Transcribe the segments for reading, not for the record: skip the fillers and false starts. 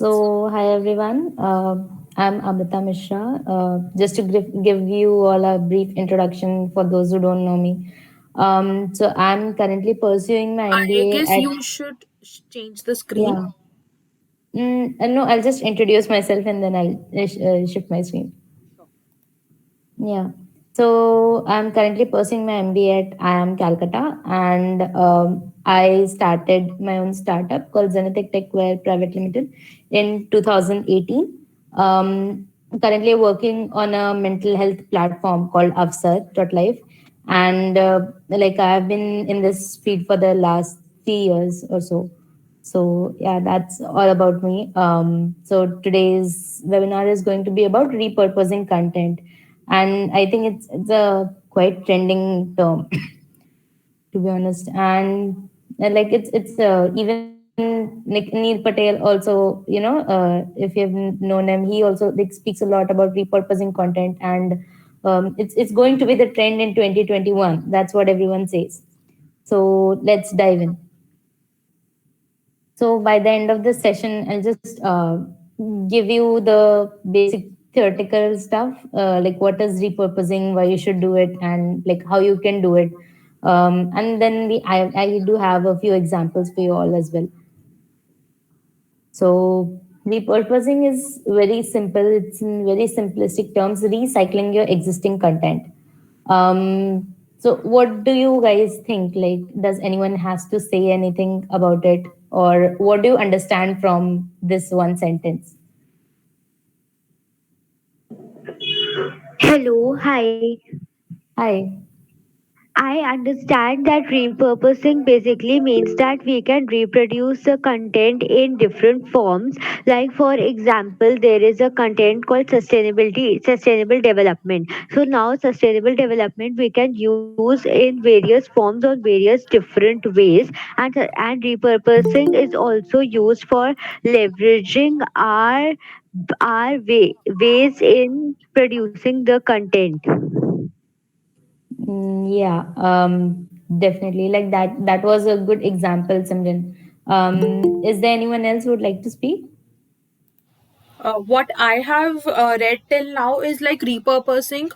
Hi everyone. I'm Amrita Mishra. Just to give you all a brief introduction for those who don't know me. I'm currently pursuing my I MBA guess at, you should change the screen. yeah. No, I'll just introduce myself and then I'll shift my screen. Sure. Yeah. So I'm currently pursuing my MBA at IIM Calcutta, and I started my own startup called Zenitech Techware Private Limited in 2018. Currently working on a mental health platform called Avsar.life, and like I've been in this field for the last 3 years or so. So yeah, that's all about me. So today's webinar is going to be about repurposing content, and I think it's a quite trending term to be honest. And like it's even Neil Patel also, if you've known him, he also like speaks a lot about repurposing content, and it's going to be the trend in 2021. That's what everyone says. So let's dive in. So by the end of the session, I'll just give you the basic theoretical stuff, like what is repurposing, why you should do it, and like how you can do it. And then I do have a few examples for you all as well. So repurposing is very simple. It's in very simplistic terms, recycling your existing content. So what do you guys think? Like, does anyone has to say anything about it, or what do you understand from this one sentence? Hello, hi. Hi. I understand that repurposing basically means that we can reproduce the content in different forms. Like for example, there is a content called sustainable development. So now sustainable development we can use in various forms or various different ways, and repurposing is also used for leveraging our ways in producing the content. Yeah, definitely. Like that. That was a good example, Simran. Is there anyone else who would like to speak? What I have read till now is like repurposing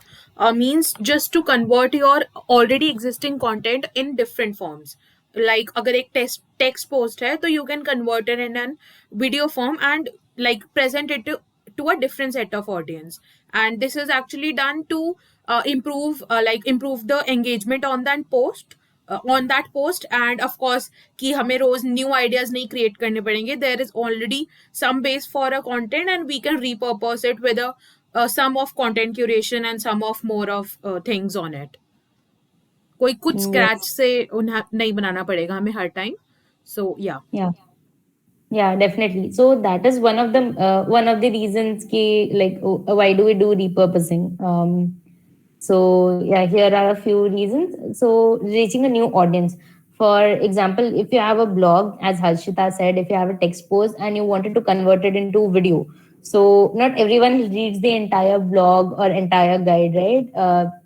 means just to convert your already existing content in different forms. Like अगर एक text post है तो you can convert it in an video form and like present it to a different set of audience. And this is actually done to improve the engagement on that post, and of course कि हमें रोज new ideas नहीं create करने पड़ेंगे. There is already some base for a content and we can repurpose it with a sum of content curation and some of more of things on it. कोई कुछ scratch Yes. से उन्हें नहीं बनाना पड़ेगा हमें हर time. So yeah. Yeah. Yeah, definitely. So that is one of the reasons ki, like why do we do repurposing? So yeah, here are a few reasons. So reaching a new audience. For example, if you have a blog, as Harshita said, if you have a text post and you wanted to convert it into video, so not everyone reads the entire blog or entire guide, right?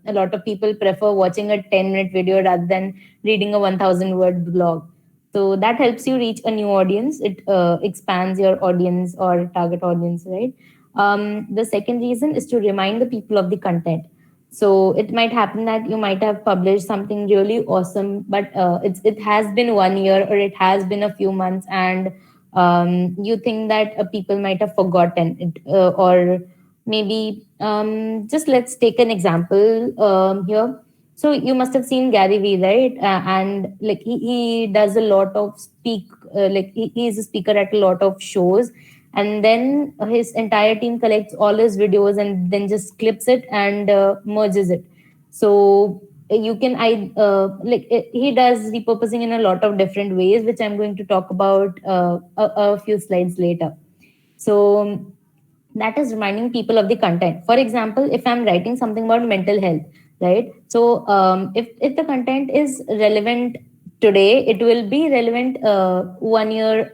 A lot of people prefer watching a 10-minute video rather than reading a 1,000-word blog. So that helps you reach a new audience. It expands your audience or target audience, right? The second reason is to remind the people of the content. So it might happen that you might have published something really awesome, but it has been 1 year or it has been a few months, and you think that people might have forgotten it, or maybe just let's take an example here. So you must have seen Gary Vee, right? And like he does a lot of like he is a speaker at a lot of shows, and then his entire team collects all his videos and then just clips it and merges it. So you can he does repurposing in a lot of different ways, which I'm going to talk about a few slides later. So that is reminding people of the content. For example, if I'm writing something about mental health, right? So if the content is relevant today, it will be relevant 1 year,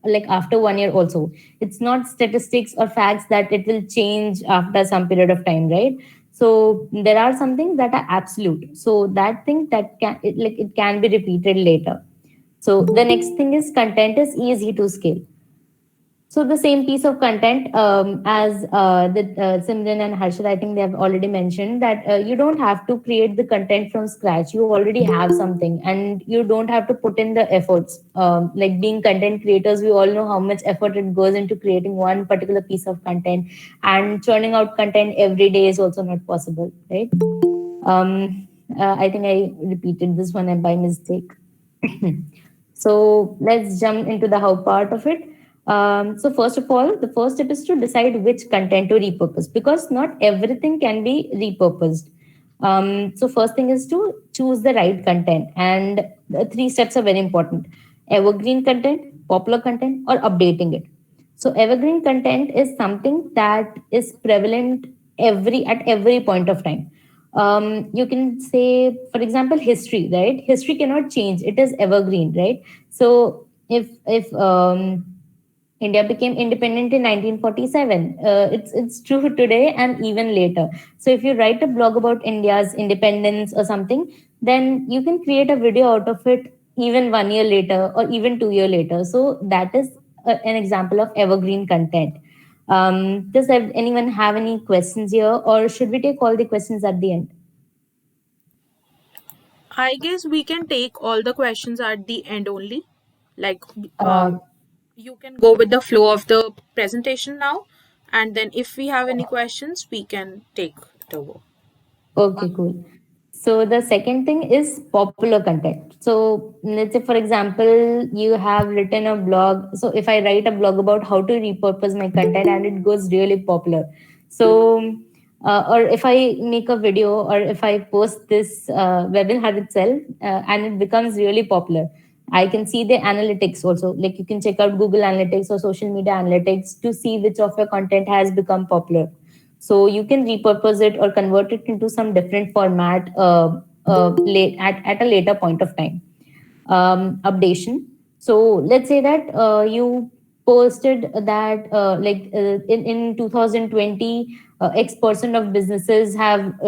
like after 1 year also. It's not statistics or facts that it will change after some period of time, right? So there are some things that are absolute. So that thing that it can be repeated later. So the next thing is content is easy to scale. So the same piece of content, as the Simran and Harshad, I think they have already mentioned that you don't have to create the content from scratch. You already have something, and you don't have to put in the efforts. Like being content creators, we all know how much effort it goes into creating one particular piece of content, and churning out content every day is also not possible, right? I think I repeated this one by mistake. So let's jump into the how part of it. So first of all, the first step is to decide which content to repurpose, because not everything can be repurposed. So first thing is to choose the right content, and the three steps are very important: evergreen content, popular content, or updating it. So evergreen content is something that is prevalent at every point of time. You can say, for example, history, right? History cannot change; it is evergreen, right? So if India became independent in 1947. It's true today and even later. So if you write a blog about India's independence or something, then you can create a video out of it even 1 year later or even 2 year later. So that is an example of evergreen content. Does anyone have any questions here, or should we take all the questions at the end? I guess we can take all the questions at the end only. Like, Uh, you can go with the flow of the presentation now, and then if we have any questions, we can take it over. Okay, cool. So the second thing is popular content. So let's say, for example, you have written a blog. So if I write a blog about how to repurpose my content and it goes really popular, so or if I make a video or if I post this webinar itself and it becomes really popular, I can see the analytics also. Like you can check out Google Analytics or social media analytics to see which of your content has become popular. So you can repurpose it or convert it into some different format at a later point of time. Updation. So let's say that you posted that in 2020 X% of businesses have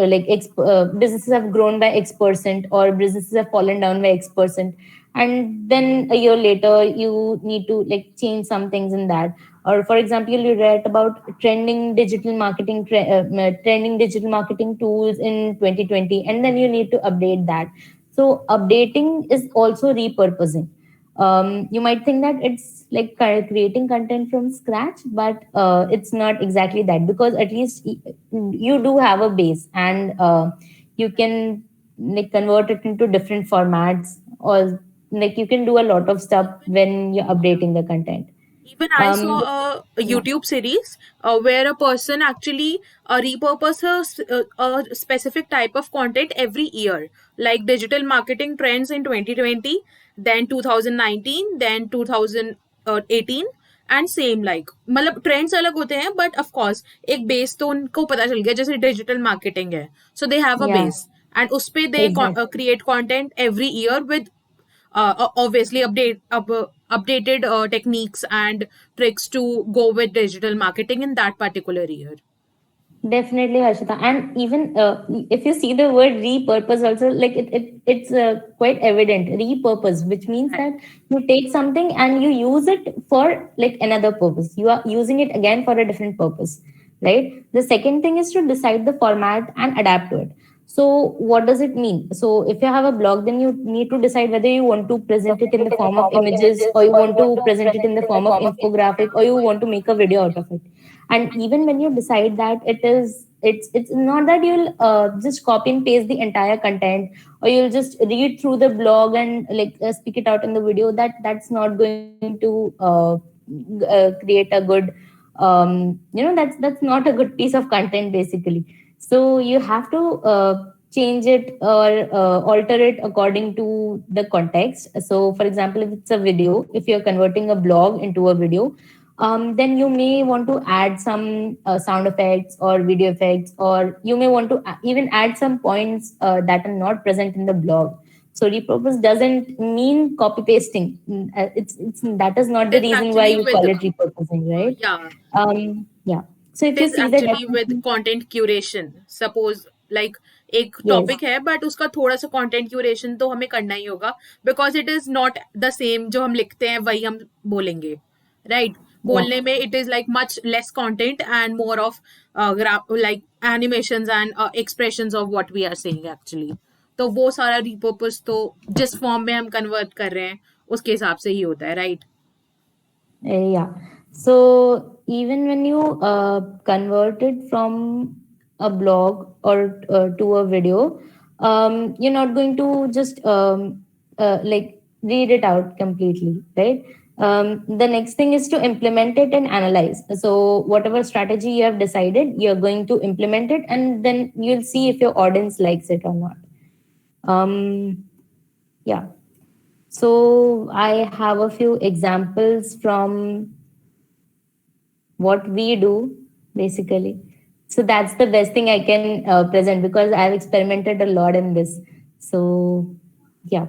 businesses have grown by X% or businesses have fallen down by X%, and then a year later you need to like change some things in that. Or for example, you read about trending digital marketing tools in 2020, and then you need to update that. So updating is also repurposing. You might think that it's like creating content from scratch, but it's not exactly that, because at least you do have a base, and you can like convert it into different formats, or like you can do a lot of stuff when you're updating the content. Even I saw Um, a yeah, YouTube series where a person actually repurposes a specific type of content every year, like digital marketing trends in 2020, then 2019, then 2018, and same like मतलब trends अलग होते हैं but of course एक base तो उनको पता चल गया जैसे डिजिटल मार्केटिंग है so they have a yeah, base and उस पे they exactly. create content every year with obviously updated techniques and tricks to go with digital marketing in that particular year. Definitely, Harshita. And even if you see the word repurpose, also like it's quite evident. Repurpose, which means Right. that you take something and you use it for like another purpose. You are using it again for a different purpose, right? The second thing is to decide the format and adapt to it. So, what does it mean? So, if you have a blog, then you need to decide whether you want to present it in the form of images, or you want to present it in the form of infographic, or you want to make a video out of it. And even when you decide that, it's not that you'll just copy and paste the entire content, or you'll just read through the blog and like speak it out in the video. That's not going to create a good that's not a good piece of content basically. So you have to change it or alter it according to the context. So for example, if it's a video, if you're converting a blog into a video, then you may want to add some sound effects or video effects, or you may want to even add some points that are not present in the blog. So repurpose doesn't mean copy pasting. It's that is not It the is reason why actually you with call it repurposing, right? yeah, Yeah. So it if you is see the actually with definition, content curation. Suppose like एक yes, topic है but उसका थोड़ा सा content curation तो हमें करना ही होगा because it is not the same जो हम लिखते हैं वही हम बोलेंगे राइट बोलने में it is like much less content and more of like animations and expressions of what we are saying actually. तो वो सारा repurpose तो जिस फॉर्म में हम कन्वर्ट कर रहे हैं उसके हिसाब से ही होता है, right? Yeah. So even when you convert it from a blog or to a video, you're not going to just like read it out completely, right? The next thing is to implement it and analyze. So whatever strategy you have decided, you're going to implement it, and then you'll see if your audience likes it or not. Yeah. So I have a few examples from what we do basically. So that's the best thing I can present because I've experimented a lot in this. So yeah.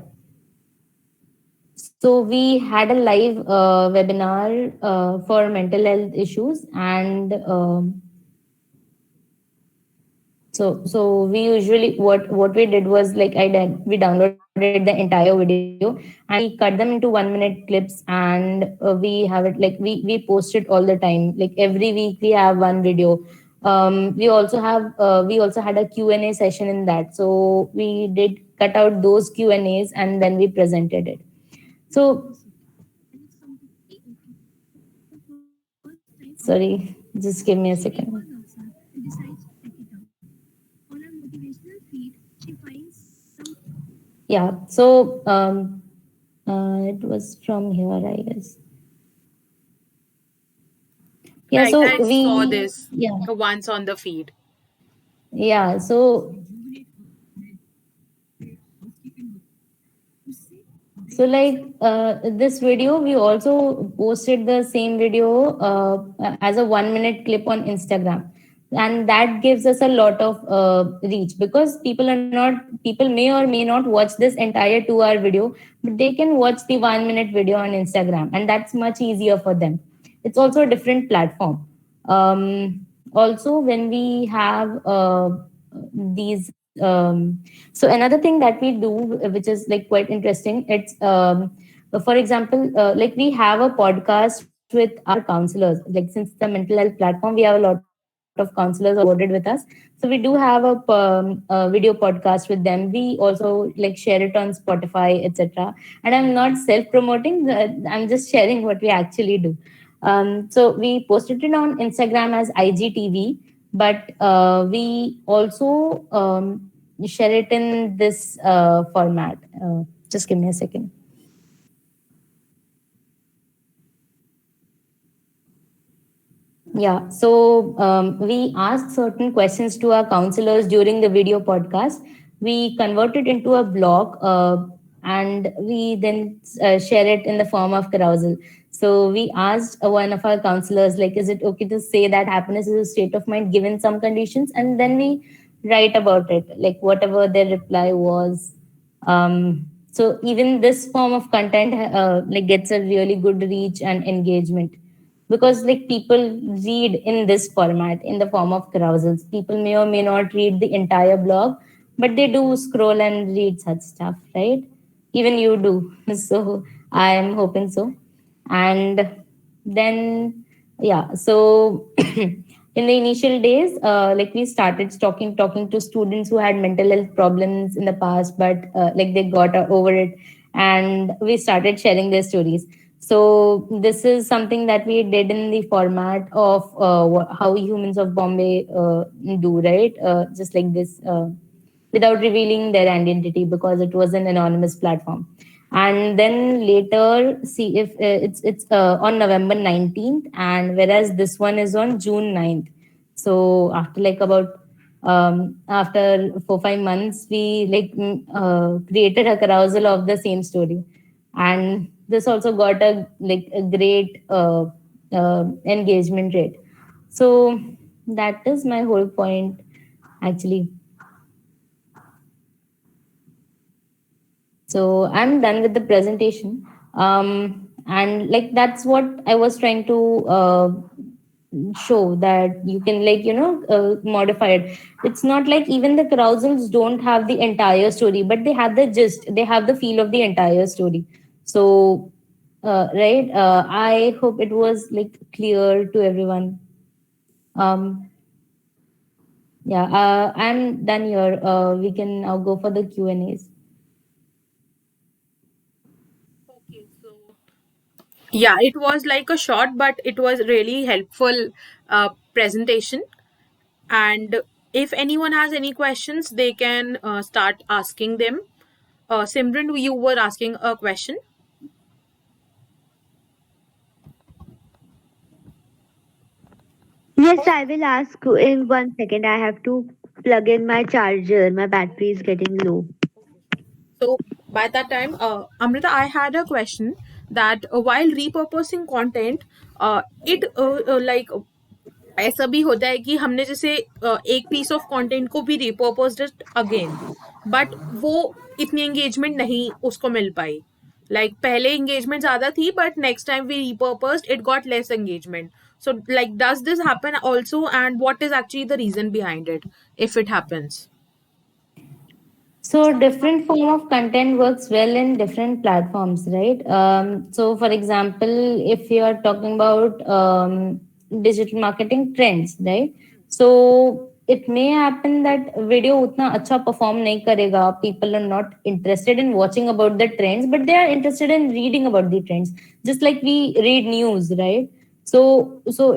So we had a live webinar for mental health issues, and so we usually what we did was like we downloaded the entire video and we cut them into 1 minute clips, and we have it like we post it all the time. Like every week we have one video. We also had a Q&A session in that. So we did cut out those Q&As and then we presented it. So sorry, just give me a second. Yeah, so it was from here, I guess. Yeah, Right, so I saw we, this yeah, once on the feed. yeah, so like this video, we also posted the same video as a 1 minute clip on Instagram, and that gives us a lot of reach because people may or may not watch this entire 2 hour video, but they can watch the 1 minute video on Instagram, and that's much easier for them. It's also a different platform. Also, when we have these so another thing that we do which is like quite interesting, it's for example like we have a podcast with our counselors. Like since the mental health platform, we have a lot of counselors onboarded with us, so we do have a video podcast with them. We also like share it on Spotify, etc. And I'm not self promoting, I'm just sharing what we actually do. So we posted it on Instagram as IGTV, but we also share it in this format. Just give me a second. Yeah, so we asked certain questions to our counselors during the video podcast. We convert it into a blog and we then share it in the form of carousel. So we asked one of our counselors, like, is it okay to say that happiness is a state of mind given some conditions? And then we write about it, like whatever their reply was. So even this form of content like gets a really good reach and engagement because like people read in this format in the form of carousels. People may or may not read the entire blog, but they do scroll and read such stuff, right? Even you do. So I am hoping so. And then yeah, so in the initial days like we started talking to students who had mental health problems in the past, but like they got over it, and we started sharing their stories. So this is something that we did in the format of how Humans of Bombay do, right? Just like this, without revealing their identity because it was an anonymous platform. And then later, see if it's on November 19th, and whereas this one is on June 9th. So after like about after 4 5 months, we like created a carousel of the same story, and this also got a great engagement rate. So that is my whole point actually. So I'm done with the presentation. And like that's what I was trying to show, that you can like modify it. It's not like even the carousels don't have the entire story, but they have the gist, they have the feel of the entire story. So right? I hope it was like clear to everyone. Um, yeah, I'm done here. We can now go for the Q and A's. Okay, so yeah, it was like a short, but it was really helpful presentation. And if anyone has any questions, they can start asking them. Simran, you were asking a question. Yes, I will ask in 1 second. I have to plug in my charger. My battery is getting low. So by that time, Amrita, I had a question that while repurposing content, it like ऐसा भी होता है कि हमने जैसे एक piece of content को भी रिपर्पोज्ड अगेन, बट वो इतनी एंगेजमेंट नहीं उसको मिल पाई. लाइक पहले एंगेजमेंट ज्यादा थी but next time we repurposed it got less engagement. So like does this happen also and what is actually the reason behind it if it happens? So different form of content works well in different platforms, right? So for example, if you are talking about digital marketing trends, right? So it may happen that video उतना अच्छा perform नहीं करेगा. People are not interested in watching about the trends, but they are interested in reading about the trends. Just like we read news, right? So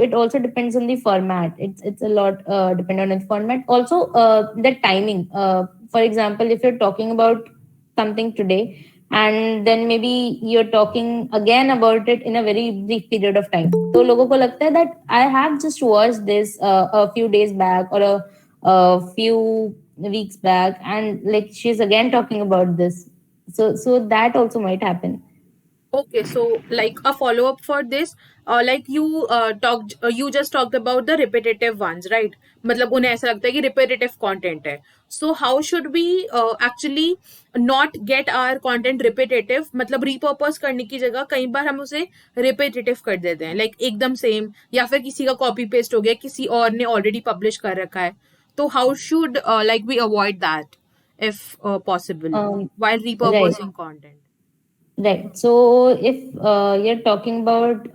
it also depends on the format. It's a lot dependent on the format. Also, the timing. For example, if you're talking about something today, and then maybe you're talking again about it in a very brief period of time, so लोगों को लगता है that I have just watched this a few days back or a few weeks back, and like she's again talking about this. So that also might happen. Okay, so like a follow up for this, like you talked, you just talked about the repetitive ones, right? मतलब उन्हें ऐसा लगता है कि repetitive content है. So how should we actually not get our content repetitive? मतलब repurpose करने की जगह कई बार हम उसे repetitive कर देते हैं, like एकदम same, या फिर किसी का copy paste हो गया, किसी और ने already publish कर रखा है. तो how should like we avoid that if possible while Right. repurposing content? Right. So if you're talking about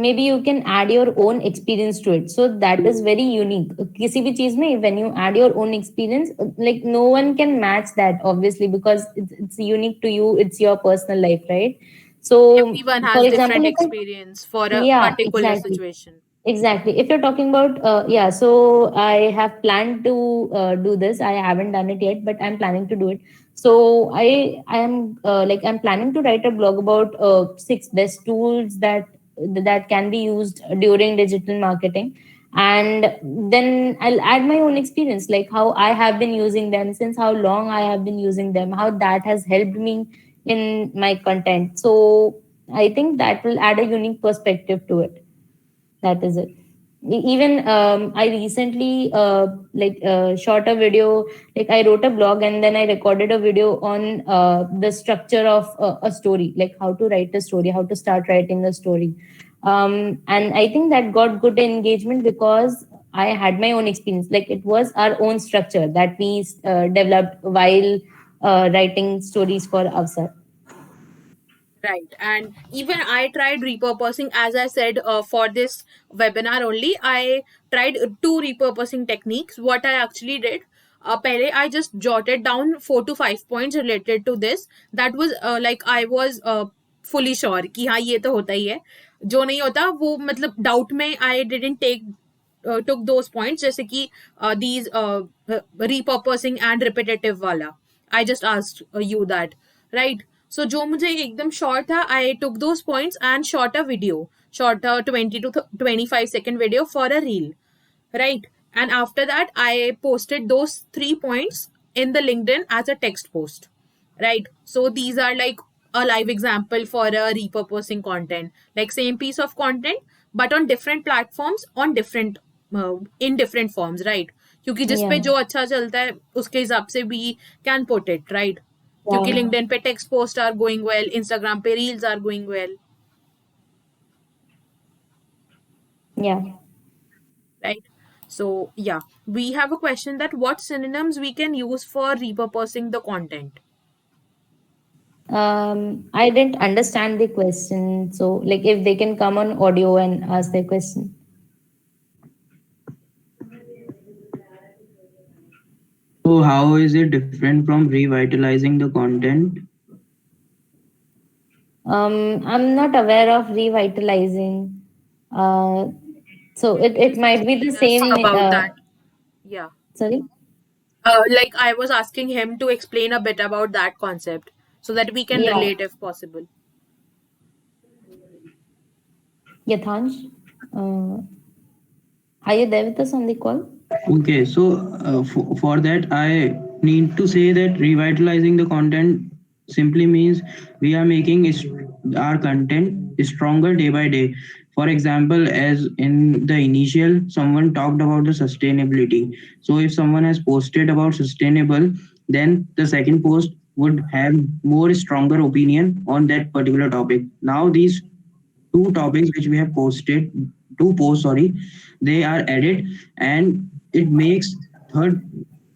maybe you can add your own experience to it. So that is very unique. किसी भी चीज में when you add your own experience, like no one can match that obviously because it's unique to you. It's your personal life, right? So Everyone for has example, different if I, experience for a yeah, particular exactly. situation. Exactly. If you're talking about, yeah, so I have planned to do this. I haven't done it yet, but I'm planning to do it. So I am like I'm planning to write a blog about six best tools that can be used during digital marketing, and then I'll add my own experience, like how I have been using them, since how long I have been using them, how that has helped me in my content. So I think that will add a unique perspective to it. That is it. Even I recently shot a video. Like I wrote a blog and then I recorded a video on the structure of a story, like how to write a story, how to start writing a story. And I think that got good engagement because I had my own experience. Like it was our own structure that we developed while writing stories for ourselves. Right. And even I tried repurposing, as I said, for this webinar only. I tried two repurposing techniques. What I actually did, pehle I just jotted down 4 to 5 points related to this. That was like I was fully sure कि हाँ ये तो होता ही है. जो नहीं होता वो मतलब doubt में I didn't take took those points जैसे कि these repurposing and repetitive वाला. I just asked you that, right? So जो मुझे एकदम short था, I took those points and shot a video, shot a 20 to 25 second video for a reel, right? And after that, I posted those 3 points in the LinkedIn as a text post, right? So these are like a live example for a repurposing content, like same piece of content but on different platforms on different in different forms, right? क्योंकि जिस पे Yeah. जो अच्छा चलता है उसके हिसाब से भी कैन पुट इट, राइट? क्योंकि Yeah. लिंक्डइन पे text post are going well, Instagram पे reels are going well, Yeah. right? So yeah, we have a question that what synonyms we can use for repurposing the content. I didn't understand the question. So, like, if they can come on audio and ask their question. So how is it different from revitalizing the content? I'm not aware of revitalizing. Uh, so Can you it just might be the explain us same. about that? Yeah. Sorry. Like I was asking him to explain a bit about that concept so that we can Yeah, relate if possible. Yathansh, uh, are you there with us on the call? Okay, so for that, I need to say that revitalizing the content simply means we are making our content stronger day by day. For example, as in the initial, someone talked about the sustainability. So if someone has posted about sustainable, then the second post would have more stronger opinion on that particular topic. Now these two topics which we have posted, two posts, sorry, they are added, and it makes third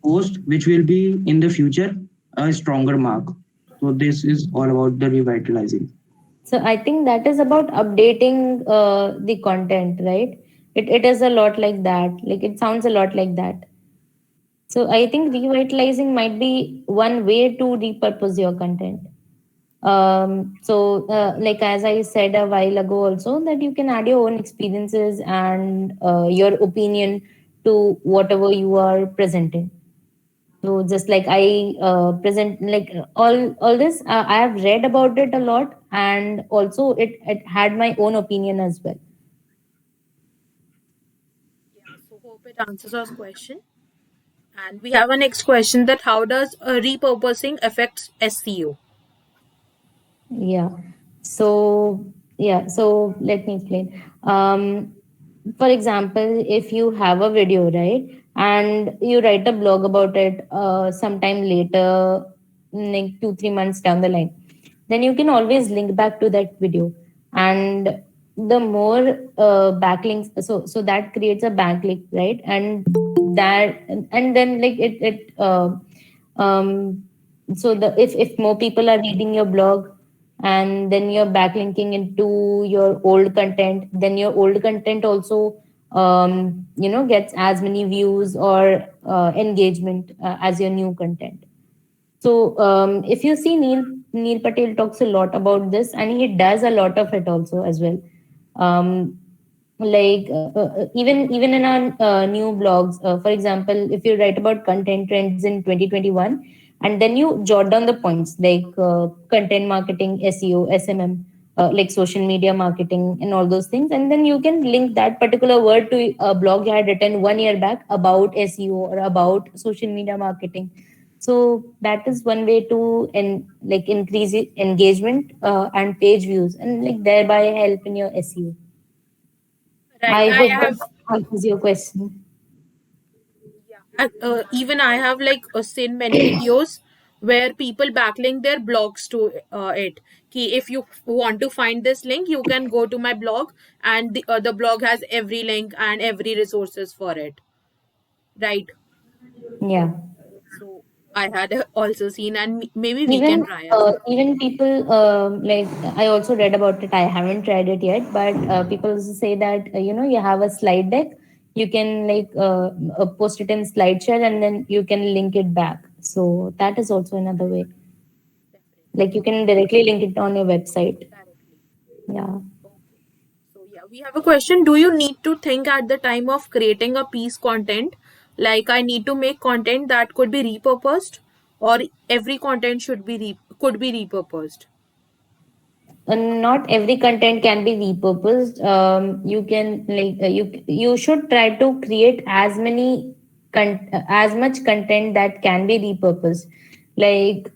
post which will be in the future a stronger mark. So this is all about the revitalizing. So I think that is about updating the content, right? It is a lot like that. Like it sounds a lot like that. So I think revitalizing might be one way to repurpose your content. Like as I said a while ago, also that you can add your own experiences and your opinion to whatever you are presenting. So just like I present, like all this, I have read about it a lot, and also it had my own opinion as well. Yeah, so hope it answers our question. And we have a next question that how does repurposing affects SEO? Yeah. So so let me explain. For example, if you have a video, right, and you write a blog about it sometime later, like 2 3 months down the line, then you can always link back to that video, and the more backlinks, so that creates a backlink, right, and that and then like um so the if more people are reading your blog, and then you're backlinking into your old content, then your old content also gets as many views or engagement as your new content. So if you see Neil Patel talks a lot about this, and he does a lot of it also as well. Um, even in our new blogs, for example, if you write about content trends in 2021, and then you jot down the points like content marketing, SEO, SMM, like social media marketing, and all those things, and then you can link that particular word to a blog you had written 1 year back about SEO or about social media marketing. So that is one way to like increase engagement and page views, and like thereby help in your SEO. Right. I I hope have that answers your question. even I have like seen many videos where people backlink their blogs to it. Ki if you want to find this link, you can go to my blog, and the blog has every link and every resources for it. Right. Yeah. So I had also seen, and maybe we can Even try as well. even people like I also read about it. I haven't tried it yet, but people also say that you have a slide deck. You can like post it in SlideShare, and then you can link it back. So that is also another way. Definitely. Like you can directly link it on your website. Directly. Yeah. Okay. So yeah, we have a question. Do you need to think at the time of creating a piece content? Like I need to make content that could be repurposed, or every content should be could be repurposed. Not every content can be repurposed. You can like you should try to create as as much content that can be repurposed. Like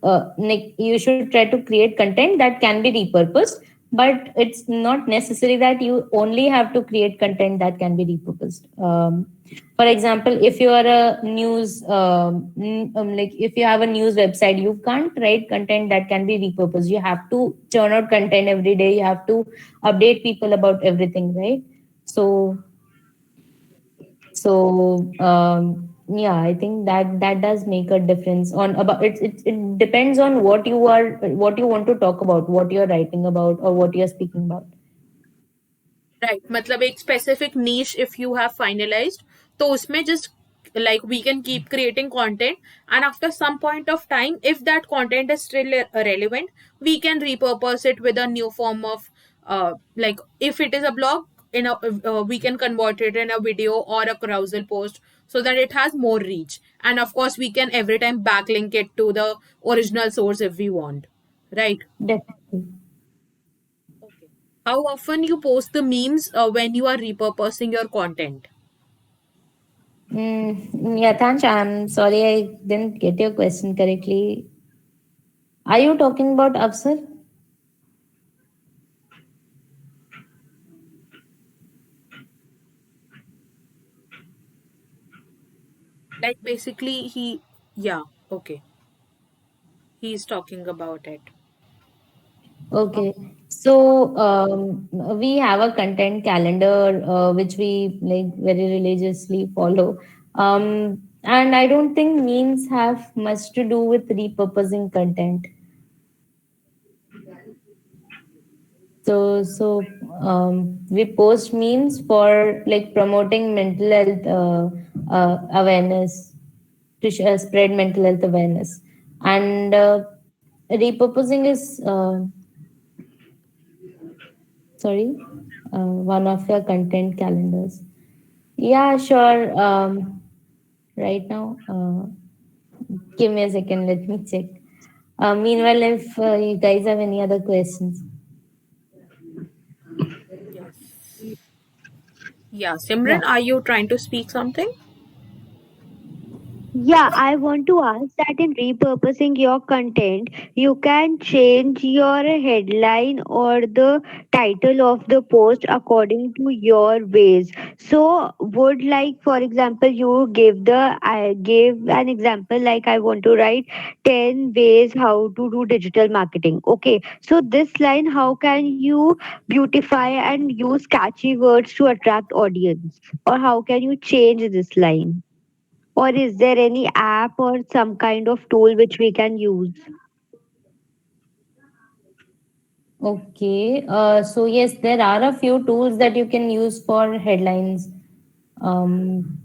you should try to create content that can be repurposed, but it's not necessary that you only have to create content that can be repurposed. For example, if you are a news like if you have a news website, you can't write content that can be repurposed. You have to churn out content every day. You have to update people about everything, right? So Yeah, I think that does make a difference on about it depends on what you want to talk about, what you're writing about, or what you're speaking about. Right मतलब एक specific niche if you have finalised तो उसमें just like we can keep creating content, and after some point of time if that content is still relevant, we can repurpose it with a new form of like if it is a blog in a we can convert it in a video or a carousel post so that it has more reach, and of course we can every time backlink it to the original source if we want, right? Definitely. Okay. How often you post the memes when you are repurposing your content? Yeah, Tanch, I'm sorry I didn't get your question correctly. Are you talking about Afsar? Like basically he, yeah, okay. He's talking about it. Okay. So we have a content calendar which we like very religiously follow. And I don't think memes have much to do with repurposing content. So we post memes for like promoting mental health awareness to spread mental health awareness, and repurposing is sorry, one of your content calendars. Yeah, sure. Right now, give me a second. Let me check. Meanwhile, if you guys have any other questions. Yes. Yeah, Simran, Yeah. are you trying to speak something? Yeah, I want to ask that in repurposing your content, you can change your headline or the title of the post according to your ways. So, would like, for example, I gave an example like I want to write 10 ways how to do digital marketing. Okay, so this line, how can you beautify and use catchy words to attract audience, or how can you change this line? Or is there any app or some kind of tool which we can use? Okay. So yes, there are a few tools that you can use for headlines. Um,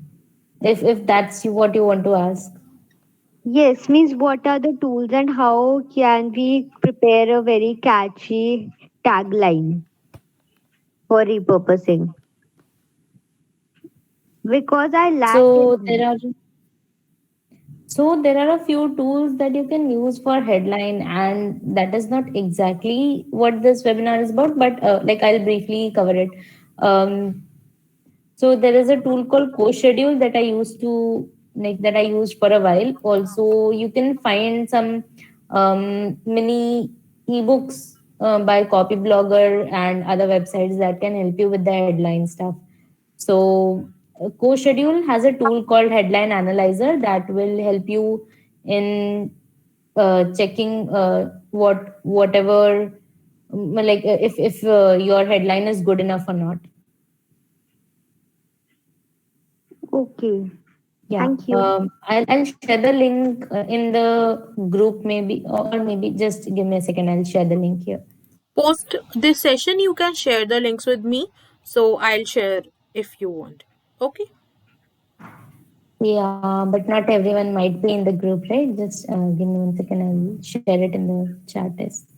if that's what you want to ask. Yes, means what are the tools and how can we prepare a very catchy tagline for repurposing? Because I lack So in. there are a few tools that you can use for headline, and that is not exactly what this webinar is about, but like I'll briefly cover it. Um, So there is a tool called CoSchedule that I used to like that I used for a while. Also, you can find some mini ebooks by Copyblogger and other websites that can help you with the headline stuff. So CoSchedule has a tool called Headline Analyzer that will help you in checking whatever like if your headline is good enough or not. Okay, Yeah, thank you. I'll share the link in the group, maybe, or maybe just give me a second. I'll share the link here. Post this session, you can share the links with me. So I'll share if you want. Okay. Yeah, but not everyone might be in the group, right? Just give me one second. I'll share it in the chat test.